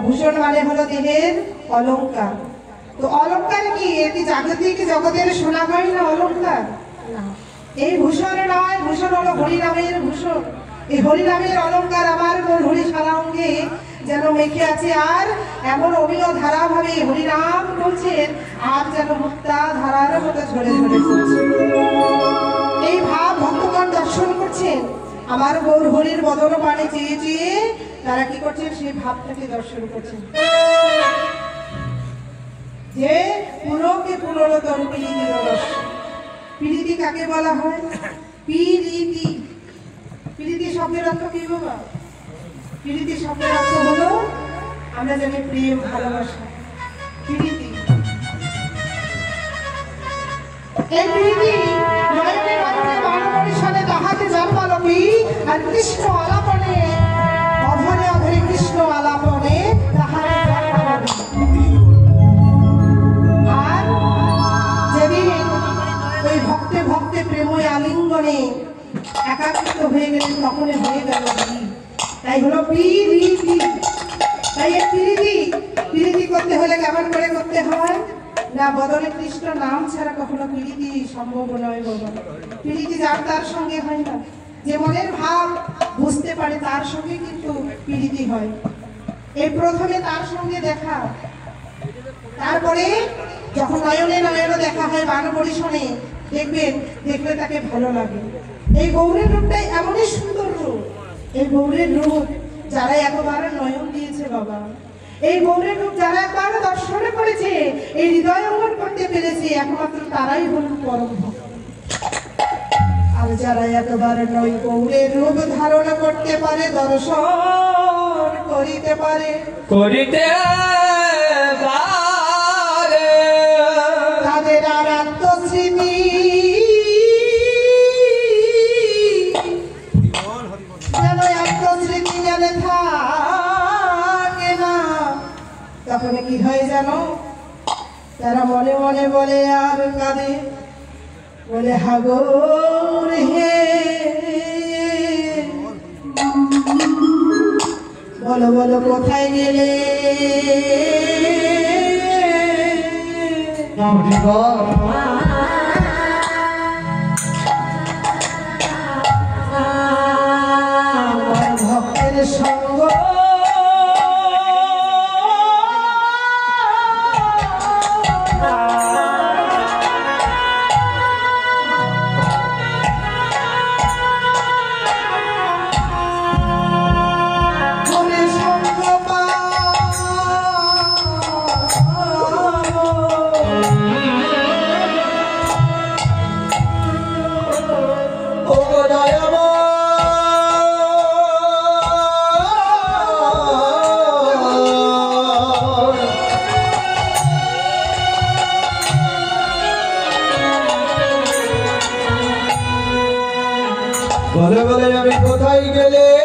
ভূষণ মানে হলো দেহের অলংকার। তো অলংকার কি এটি জাগতিক জগতের শোনা হয় না অলংকার? না, এই ভূষণ নয়, ভূষণ হলো হরিনামের ভূষণ। এই হরিনামের অলংকার আমার হরি সারা অঙ্গে যেন মেখে আছে, আর এমন অমিয় ধারা ভাবে হরিনাম বলছেন আর যেন মুক্তা ধারার মতো ঝরে ঝরে পড়ছে। এই ভাব ভক্তগণ দর্শন করছেন, আমার গৌর হরির বদন পানে চেয়ে চেয়ে তারা কি করছেন, সেই ভাবটাকে দর্শন করছেন যে পুরোকে পুনরতর প্রীতির রস। প্রীতি কাকে বলা হয়? প্রীতি। প্রীতি শব্দের অর্থ কি বাবা? প্রীতি শব্দের অর্থ হলো আমরা জানি প্রেম, ভালোবাসা। প্রীতি, এই প্রীতি নয়নে নয়নে বাণপরিশনে তাহাতে জন্মালপি, আর কৃষ্ণ আলাপনে অধরে অধরে কৃষ্ণ আলাপনে তাহাতে জন্মালপি। আর যেদিন ওই ভক্তে ভক্তে প্রেময় আলিঙ্গনে একাকৃত হয়ে গেলেন তখনই হয়ে গেল। তাই হলো প্রীতি। তাই এই প্রীতি করতে হলে কেমন করে করতে হয় না, বদলে কৃষ্ণ নাম ছাড়া কখনো প্রীতি সম্ভব নয় বাবা। প্রীতি যার তার সঙ্গে হয় না, যে মনের ভাব বুঝতে পারে তার সঙ্গে কিন্তু প্রীতি হয়। এই প্রথমে তার সঙ্গে দেখা, তারপরে যখন নয়নে নয়নে দেখা হয় বানপরিশনে দেখবেন, দেখলে তাকে ভালো লাগে। এই গৌরের রূপটাই এমনই সুন্দর রূপ। এই গৌরের রূপ যারা একবার নয়ন দিয়েছে বাবা, এই গৌরের রূপ যারা একবার দর্শন করেছে, এই হৃদয় অঙ্গন করতে পেরেছে, একমাত্র তারাই হলেন পরম ভক্ত। আর যারা একবার নয় গৌরের রূপ ধারণ করতে পারে, দর্শন করিতে পারে, তাদের আর আত্মস্মৃতি যেন আত্মস্মৃতি জানে থাকে না। তখন কি হয় জানো? তারা মনে মনে বলে আর কাঁদে, বলে হাগর হে, বলো বলো কোথায় গেলে? আমার ভক্তের সঙ্গ বলে বলে আমি কোথায় গেলে?